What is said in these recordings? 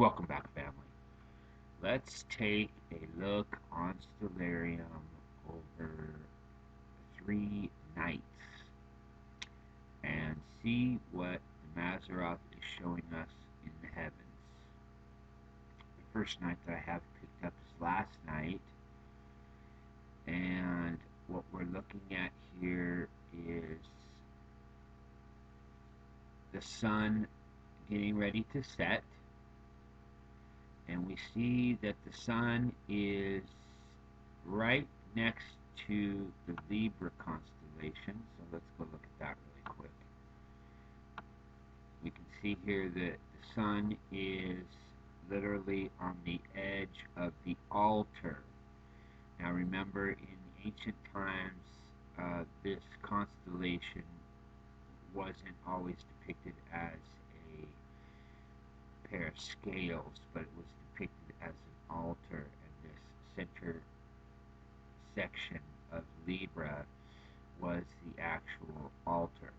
Welcome back, family. Let's take a look on Stellarium over 3 nights and see what the Mazzaroth is showing us in the heavens. The first night that I have picked up is last night, and what we're looking at here is the sun getting ready to set, and we see that the sun is right next to the Libra constellation. So let's go look at that really quick. We can see here that the sun is literally on the edge of the altar. Now remember, in ancient times, this constellation wasn't always depicted as a pair of scales, but it was depicted as an altar, and this center section of Libra was the actual altar.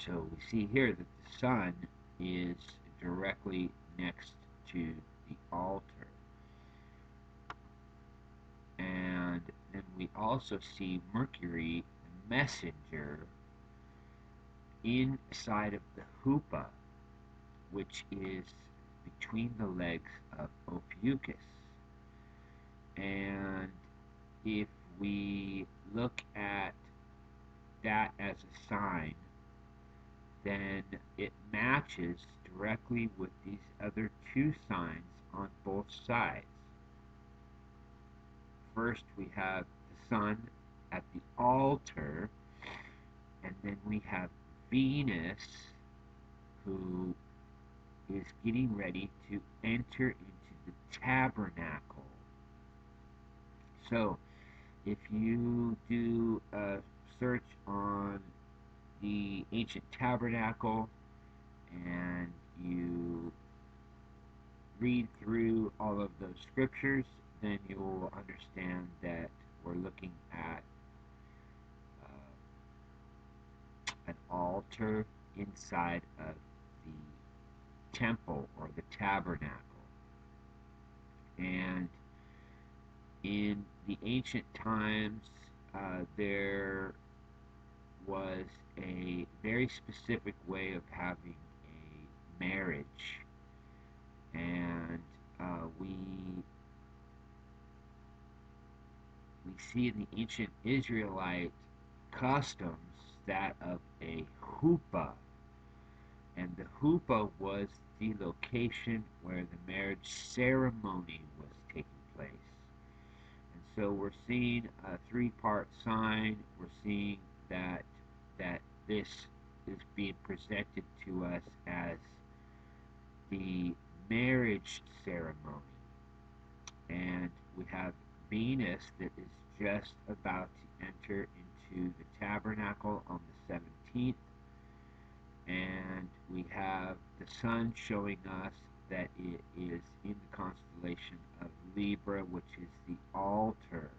So we see here that the sun is directly next to the altar. And then we also see Mercury, the messenger, inside of the Hoopa, which is between the legs of Ophiuchus. And if we look at that as a sign, then it matches directly with these other two signs on both sides. First, we have the sun at the altar, and then we have Venus, who is getting ready to enter into the tabernacle. So, if you do a search on the ancient tabernacle and you read through all of those scriptures, then you will understand that we're looking at an altar inside of the temple or the tabernacle. And in the ancient times, there was a very specific way of having a marriage, and we see in the ancient Israelite customs that of a huppah, and the huppah was the location where the marriage ceremony was taking place. And so we're seeing a three-part sign. We're seeing that this is being presented to us as the marriage ceremony. And we have Venus that is just about to enter into the tabernacle on the 17th. And we have the sun showing us that it is in the constellation of Libra, which is the altar.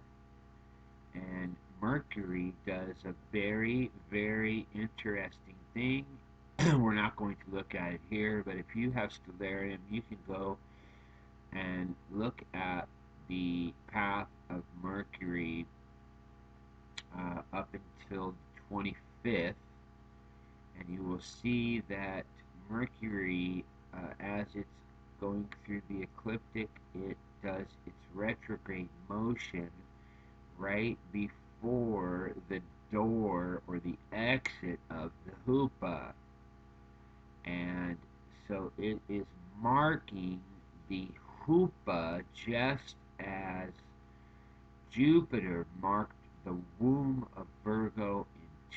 And Mercury does a very, very interesting thing. We're not going to look at it here, but if you have Stellarium, you can go and look at the path of Mercury up until the 25th, and you will see that Mercury, as it's going through the ecliptic, it does its retrograde motion right before the door or the exit of the Hoopa. And so it is marking the Hoopa just as Jupiter marked the womb of Virgo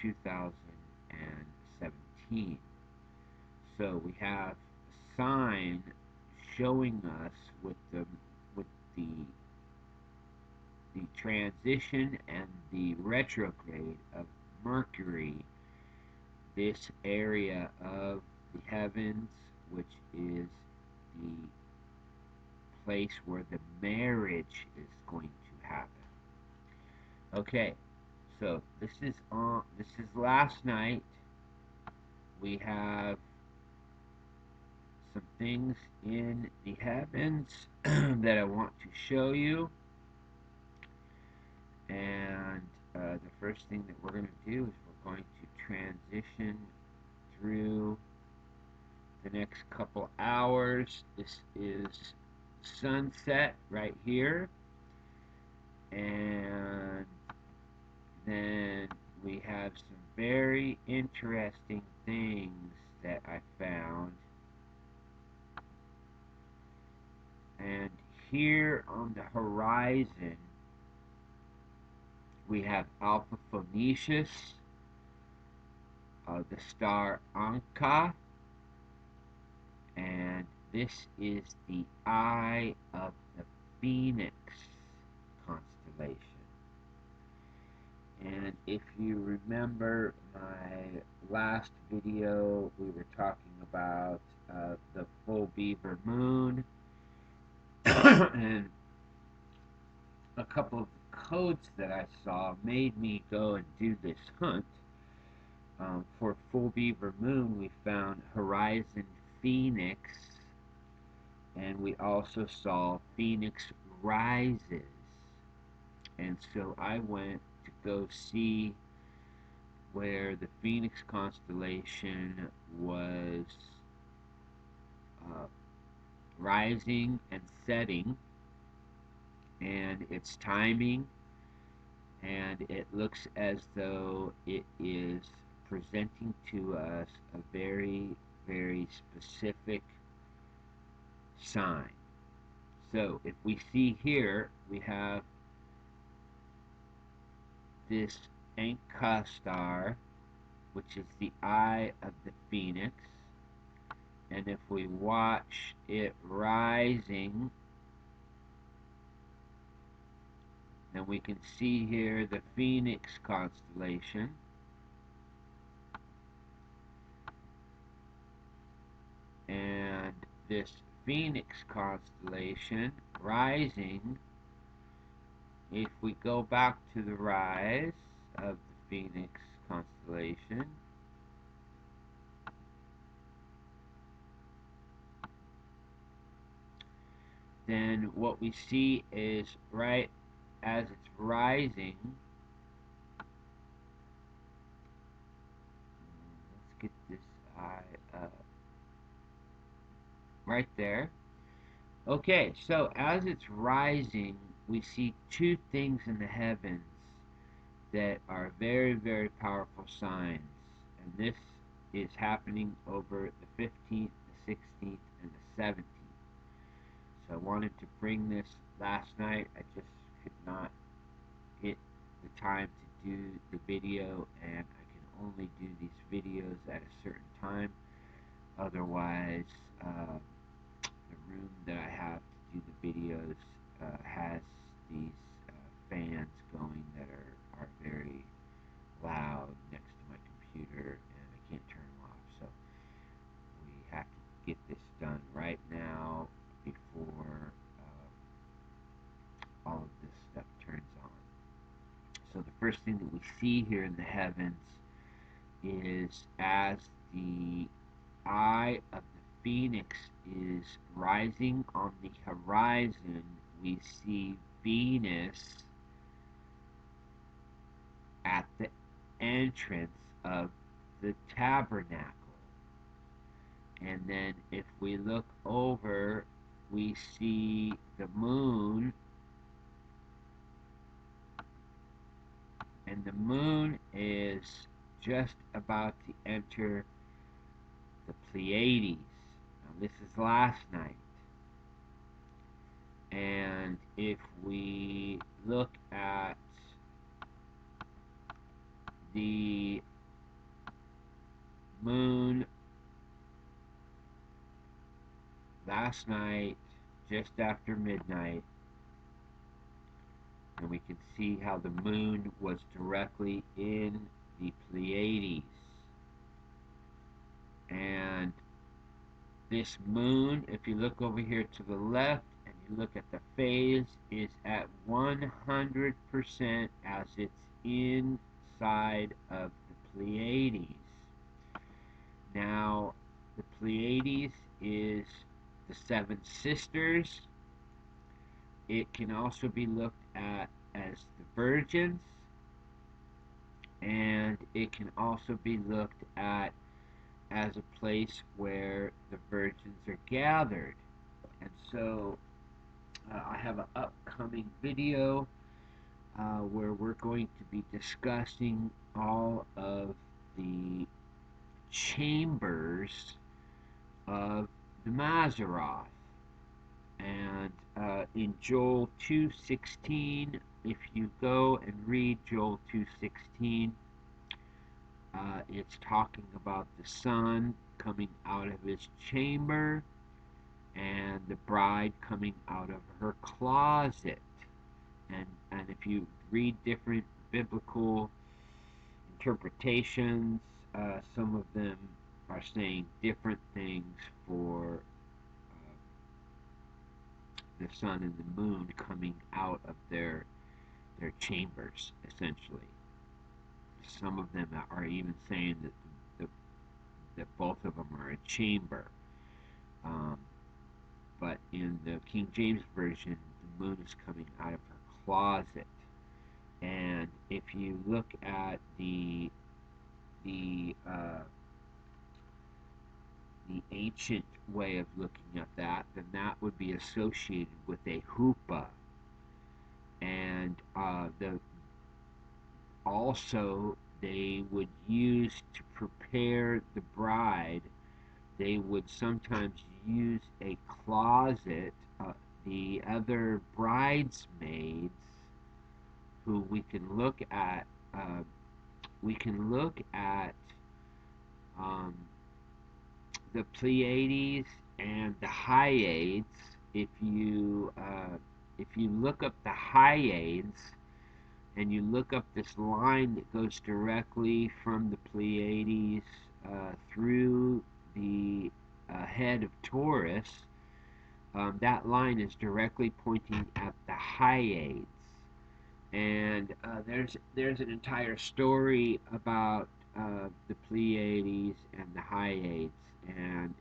in 2017. So we have a sign showing us with the transition and the retrograde of Mercury, this area of the heavens, which is the place where the marriage is going to happen. Okay, so this is last night. We have some things in the heavens that I want to show you. And the first thing that we're going to do is we're going to transition through the next couple hours. This is sunset right here. And then we have some very interesting things that I found. And here on the horizon, we have Alpha Phoenicius, the star Anka, and this is the eye of the Phoenix constellation. And if you remember my last video, we were talking about the full beaver moon, and a couple of codes that I saw made me go and do this hunt. For full beaver moon, we found Horizon Phoenix, and we also saw Phoenix Rises. And so I went to go see where the Phoenix constellation was rising and setting, and its timing, and it looks as though it is presenting to us a very, very specific sign. So if we see here, we have this Anka star, which is the eye of the Phoenix, and if we watch it rising, then we can see here the Phoenix constellation. And this Phoenix constellation rising, if we go back to the rise of the Phoenix constellation, then what we see is right as it's rising, let's get this eye up, right there. Okay, so as it's rising, we see two things in the heavens that are very, very powerful signs. And this is happening over the 15th, the 16th, and the 17th. So I wanted to bring this last night. I just could not get the time to do the video, and I can only do these videos at a certain time. Otherwise, the room that I have to do the videos has these fans going that are very loud next to my computer, and I can't turn them off. So we have to get this done right now before all of this stuff turns on. So the first thing that we see here in the heavens is as the eye of the Phoenix is rising on the horizon, we see Venus at the entrance of the tabernacle. And then if we look over, we see the moon, and the moon is just about to enter the Pleiades. Now this is last night. And if we look at the moon last night, just after midnight, and we can see how the moon was directly in the Pleiades. And this moon, if you look over here to the left and you look at the phase, is at 100% as it's inside of the Pleiades. Now, The Pleiades is the seven sisters. It can also be looked at as the virgins, and it can also be looked at as a place where the virgins are gathered. And so I have an upcoming video where we're going to be discussing all of the chambers of the Mazzaroth. And in Joel 2:16, if you go and read Joel 2:16, it's talking about the son coming out of his chamber and the bride coming out of her closet. And if you read different biblical interpretations, some of them are saying different things for the sun and the moon coming out of their chambers, essentially. Some of them are even saying that both of them are a chamber. Um, but in the King James Version, the moon is coming out of her closet. And if you look at the ancient way of looking at that, then that would be associated with a hoopah. And also they would use to prepare the bride. They would sometimes use a closet. The other bridesmaids, who we can look at, um, the Pleiades and the Hyades. If you look up the Hyades and you look up this line that goes directly from the Pleiades through the head of Taurus, that line is directly pointing at the Hyades. And there's an entire story about the Pleiades and the Hyades, and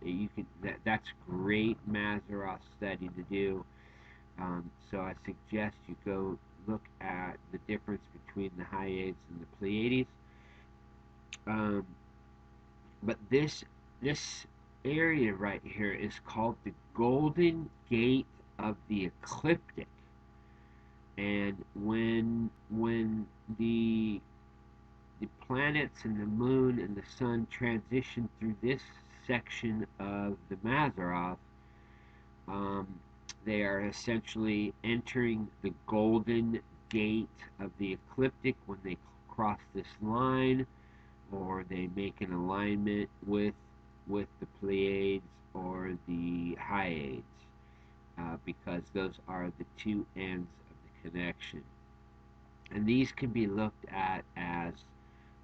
that's great Mazzaroth study to do. So I suggest you go look at the difference between the Hyades and the Pleiades. But this area right here is called the Golden Gate of the Ecliptic. And when the planets and the moon and the sun transition through this section of the Mazzaroth, they are essentially entering the Golden Gate of the Ecliptic when they cross this line, or they make an alignment with the Pleiades or the Hyades, because those are the two ends of the connection. And these can be looked at as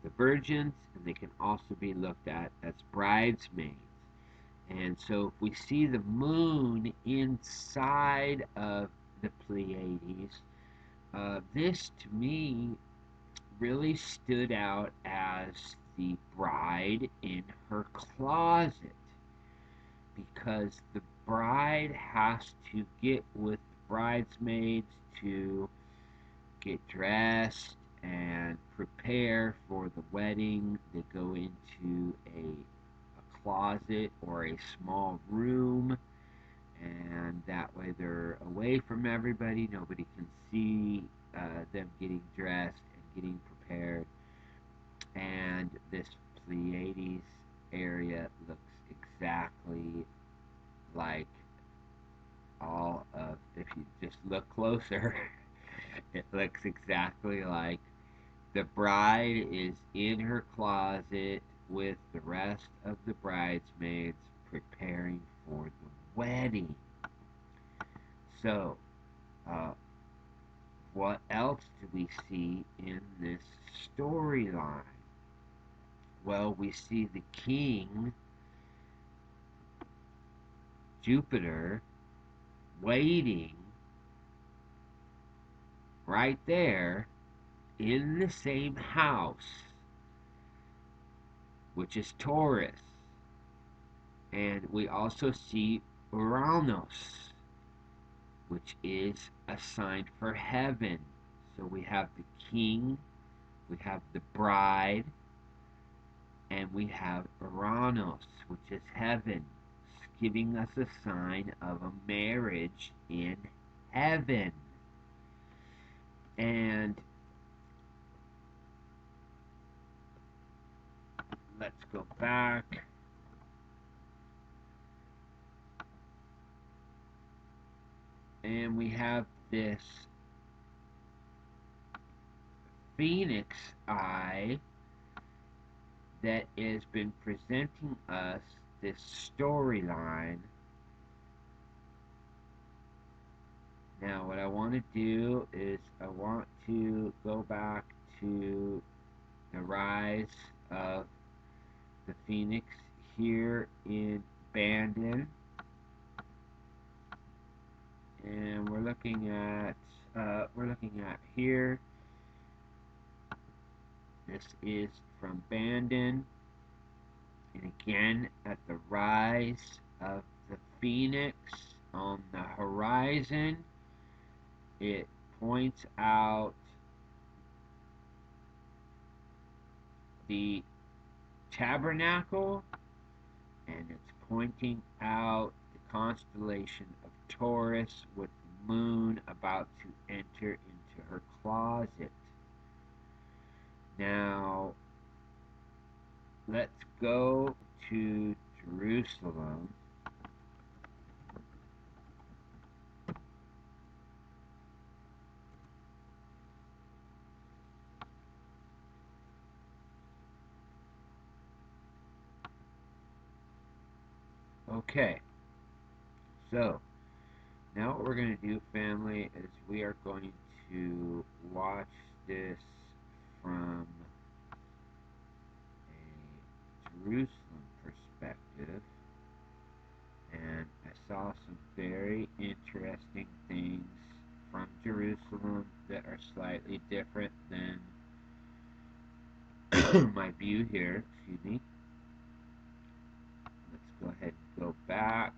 the virgins, and they can also be looked at as bridesmaids. And so if we see the moon inside of the Pleiades, this to me really stood out as the bride in her closet, because the bride has to get with the bridesmaids to get dressed and prepare for the wedding. They go into a closet or a small room, and that way they're away from everybody. Nobody can see them getting dressed and getting prepared. And this Pleiades area looks exactly like if you just look closer, it looks exactly like the bride is in her closet with the rest of the bridesmaids preparing for the wedding. So, what else do we see in this storyline? Well, we see the king, Jupiter, waiting right there in the same house, which is Taurus. And we also see Uranus, which is a sign for heaven. So we have the king, we have the bride, and we have Uranus, which is heaven, giving us a sign of a marriage in heaven. And let's go back. And we have this phoenix eye that has been presenting us this storyline. Now, what I want to do is I want to go back to the rise of the phoenix here in Bandon, and we're looking at here. This is from Bandon, and again at the rise of the phoenix on the horizon, it points out the tabernacle, and it's pointing out the constellation of Taurus with the moon about to enter into her closet. Now, let's go to Jerusalem. Okay, so now what we're going to do, family, is we are going to watch this from a Jerusalem perspective. And I saw some very interesting things from Jerusalem that are slightly different than my view here. Excuse me. Let's go ahead and go back.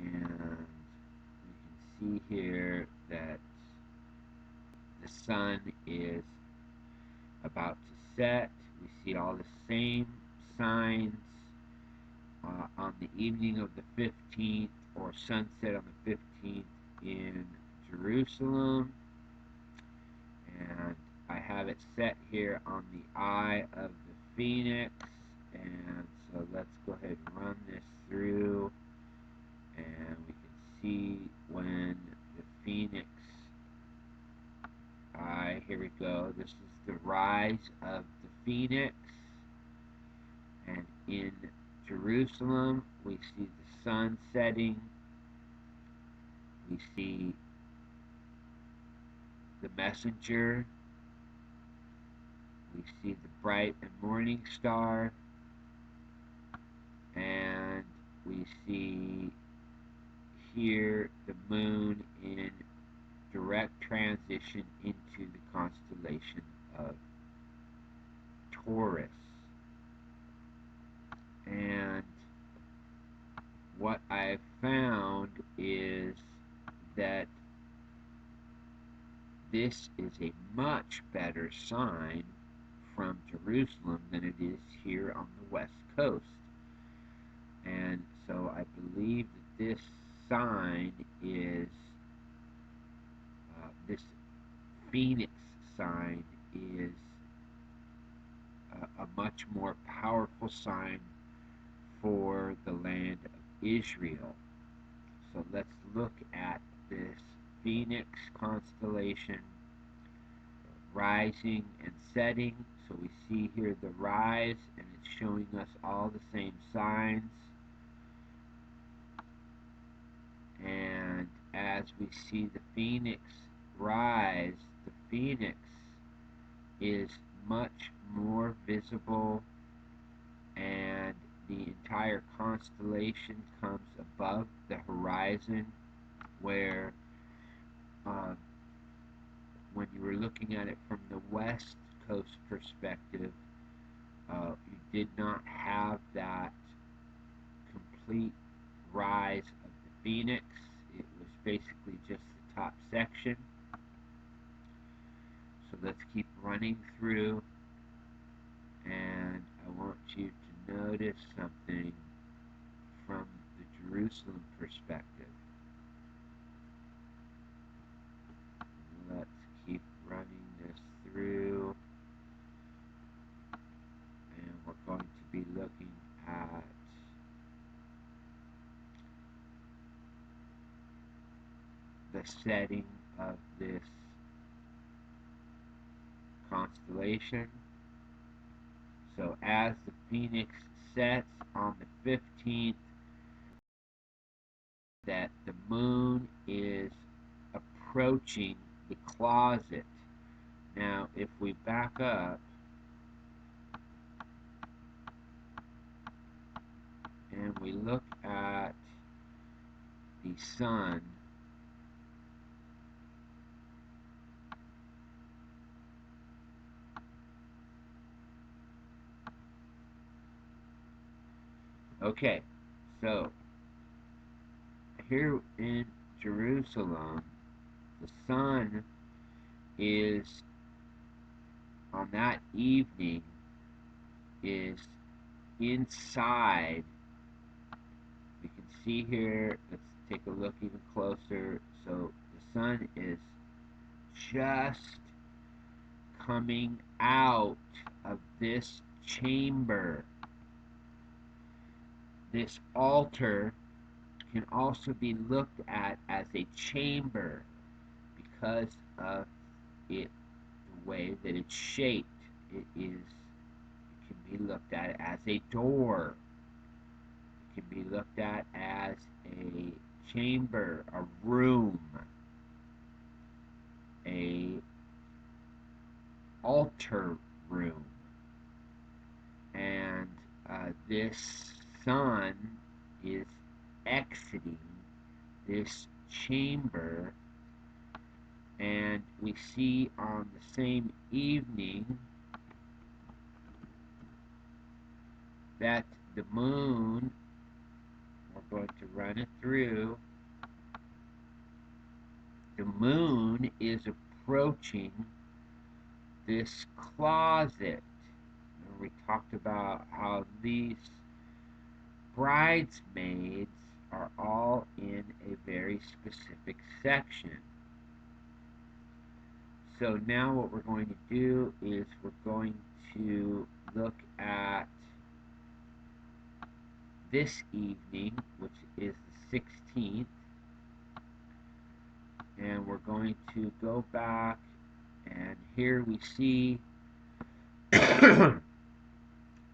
And we can see here that the sun is about to set. We see all the same signs on the evening of the 15th, or sunset on the 15th in Jerusalem. And I have it set here on the eye of the phoenix. And so let's go ahead and run this through, and we can see when the phoenix eye, here we go, this is the rise of the phoenix. And in Jerusalem, we see the sun setting, we see the messenger, we see the bright and morning star, and we see here the moon in direct transition into the constellation of Taurus. And what I've found is that this is a much better sign from Jerusalem than it is here on the West Coast. And so I believe that this sign is, this phoenix sign is a much more powerful sign for the land of Israel. So let's look at this phoenix constellation rising and setting. So we see here the rise, and it's showing us all the same signs. And as we see the phoenix rise, the phoenix is much more visible, and the entire constellation comes above the horizon, where when you were looking at it from the west coast perspective, you did not have that complete rise of the phoenix. It was basically just the top section. So let's keep running through, and I want you to notice something from the Jerusalem perspective. Let's keep running this through, and we're going to be looking at the setting of this constellation. So as the phoenix sets on the 15th, that the moon is approaching the closet. Now, if we back up and we look at the sun, okay, so here in Jerusalem, the sun is, on that evening, is inside. We can see here, let's take a look even closer. So the sun is just coming out of this chamber. This altar can also be looked at as a chamber because of it, the way that it's shaped. It can be looked at as a door. It can be looked at as a chamber, a room, a altar room. And this sun is exiting this chamber, and we see on the same evening that the moon, we're going to run it through, the moon is approaching this closet. And we talked about how these bridesmaids are all in a very specific section. So now what we're going to do is we're going to look at this evening, which is the 16th, and we're going to go back, and here we see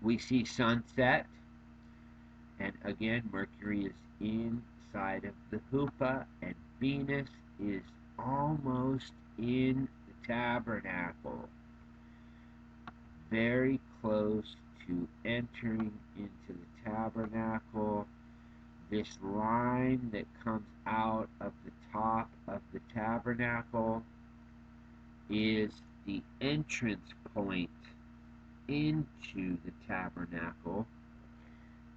we see sunset, and again Mercury is inside of the Hoopa, and Venus is almost in the tabernacle, very close to entering into the tabernacle. This line that comes out of the top of the tabernacle is the entrance point into the tabernacle.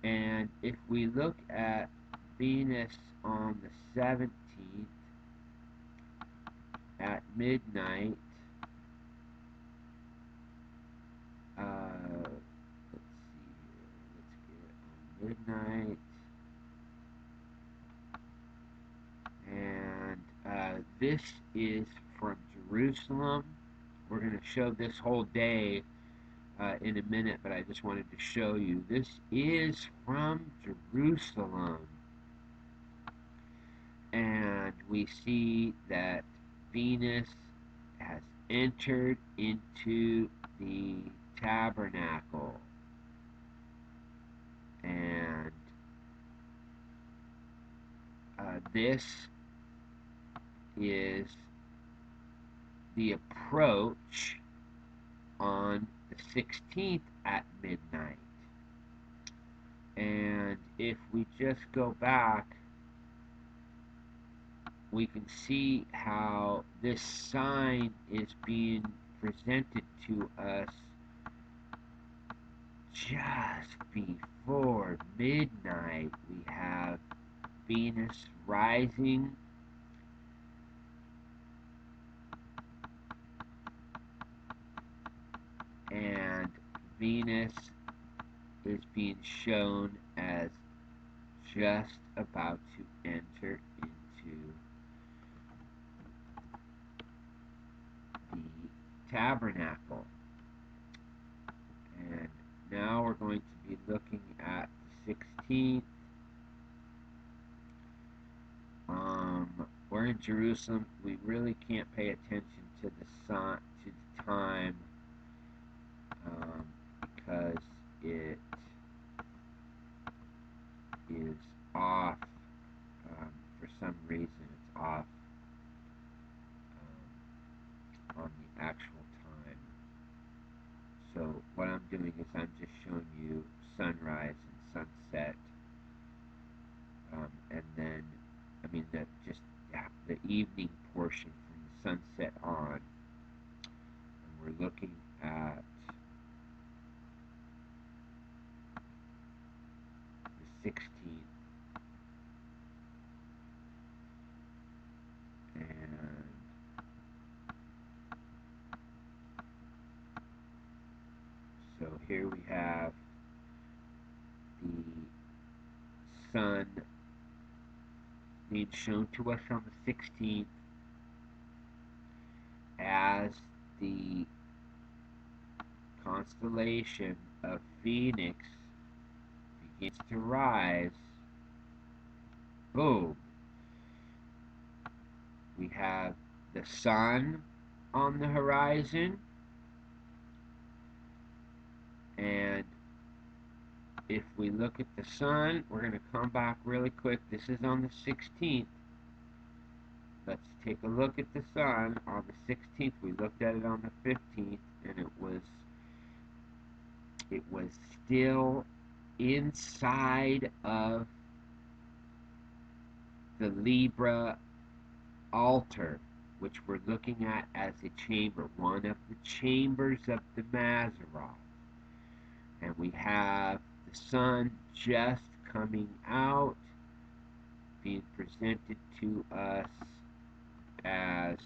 And if we look at Venus on the 17th at midnight, let's see here, let's get it on midnight, and this is from Jerusalem. We're going to show this whole day in a minute, but I just wanted to show you. This is from Jerusalem. And we see that Venus has entered into the tabernacle. And this is the approach on the 16th at midnight. And if we just go back we can see how this sign is being presented to us just before midnight. We have Venus rising, and Venus is being shown as just about to enter into the tabernacle. And now we're going to be looking at the 16th. We're in Jerusalem. We really can't pay attention to the sun, to the time, because it is off. For some reason, it's off on the actual time. So what I'm doing is I'm just showing you sunrise and sunset, and then the evening portion from the sunset on, and we're looking at the 16th, and so here we have the sun being shown to us on the 16th as the constellation of Phoenix begins to rise. Boom! We have the sun on the horizon, and if we look at the sun, we're going to come back really quick. This is on the 16th. Let's take a look at the sun on the 16th. We looked at it on the 15th, and it was still inside of the Libra altar, which we're looking at as a chamber, one of the chambers of the mazzaroth. And we have the sun just coming out, being presented to us as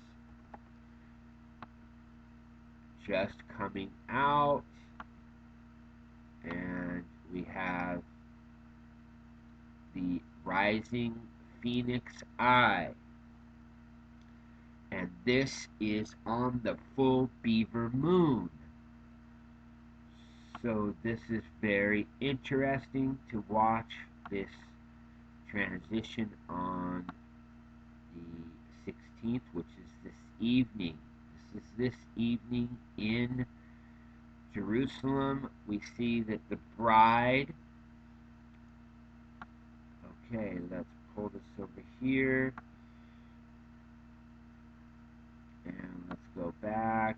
just coming out, and we have the rising phoenix eye, and this is on the full beaver moon. So this is very interesting to watch this transition on the 16th, which is this evening. This is this evening in Jerusalem. We see that the bride, okay, let's pull this over here, and let's go back.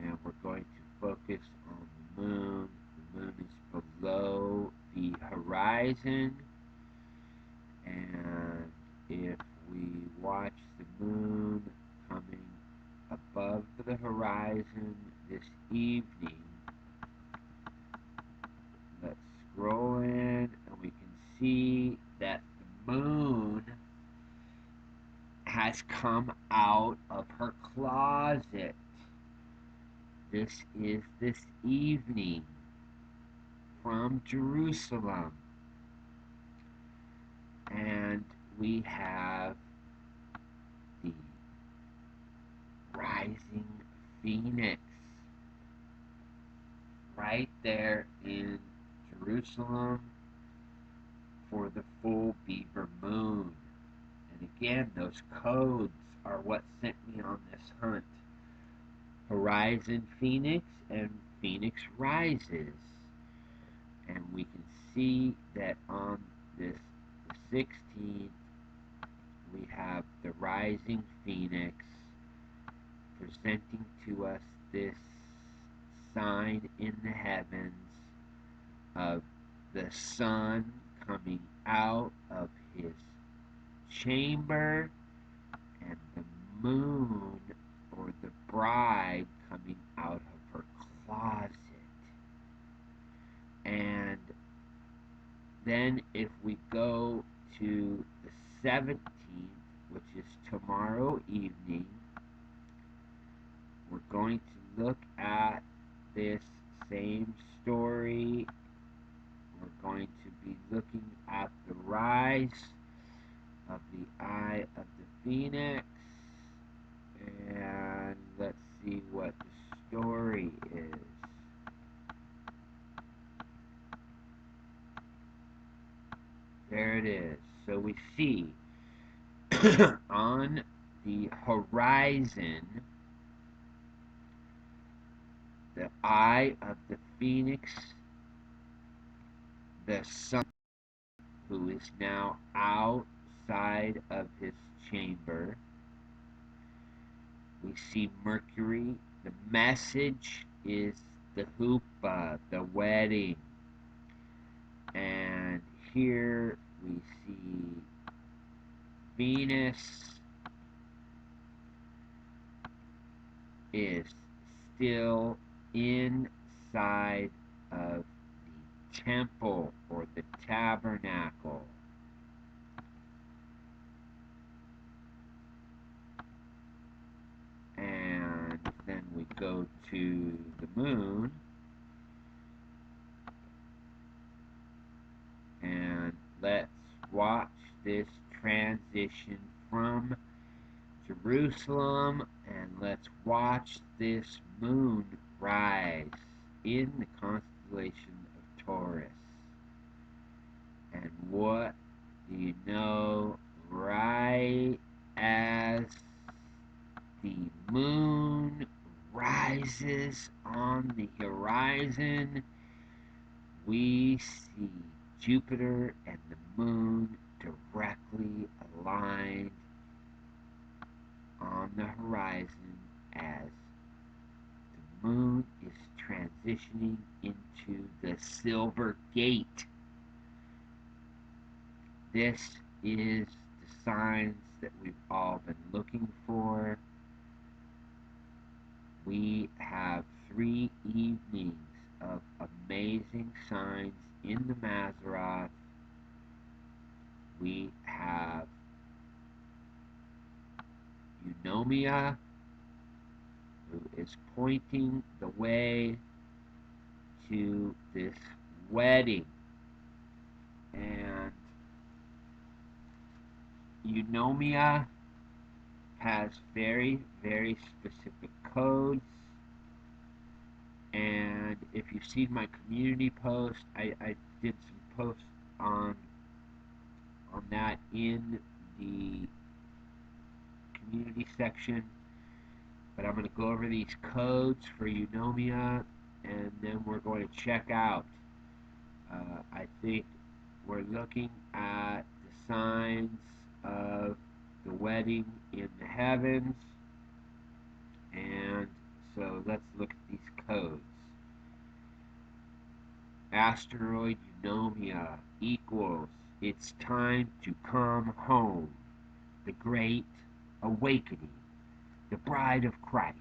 And we're going to focus on the moon. The moon is below the horizon, and if we watch the moon coming above the horizon this evening, let's scroll in, and we can see that the moon has come out of her closet. This is this evening from Jerusalem. And we have the rising phoenix right there in Jerusalem for the full beaver moon. And again, those codes are what sent me on this hunt. Horizon Phoenix and Phoenix rises. And we can see that on this the 16th, we have the rising phoenix presenting to us this sign in the heavens of the sun coming out of his chamber, and the moon, or the bride, coming out of her closet. And then if we go to the 17th, which is tomorrow evening, we're going to look at this same story. We're going to be looking at the rise of the eye of the phoenix. And let's see what the story is. There it is. So we see on the horizon the eye of the phoenix, the sun, who is now outside of his chamber. We see Mercury. The message is the hoopah, the wedding. And here we see Venus is still inside of the temple or the tabernacle. And then we go to the moon, and let's watch this transition from Jerusalem, and let's watch this moon rise in the constellation of Taurus. And what do you know? Right as the moon rises on the horizon, we see Jupiter and the moon directly aligned on the horizon as the moon is transitioning into the silver gate. This is the signs that we've all been looking for. We have 3 evenings of amazing signs in the Mazzaroth. We have Eunomia, who is pointing the way to this wedding. And Eunomia has very, very specific codes. And if you've seen my community post, I did some posts on that in the community section. But I'm going to go over these codes for Eunomia, and then we're going to check out. I think we're looking at the signs of the wedding in the heavens. And so let's look at these codes. Asteroid Eunomia equals it's time to come home. The Great Awakening. The Bride of Christ.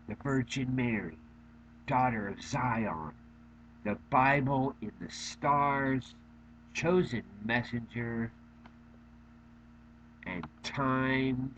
The Virgin Mary. Daughter of Zion. The Bible in the stars. Chosen messenger. And timed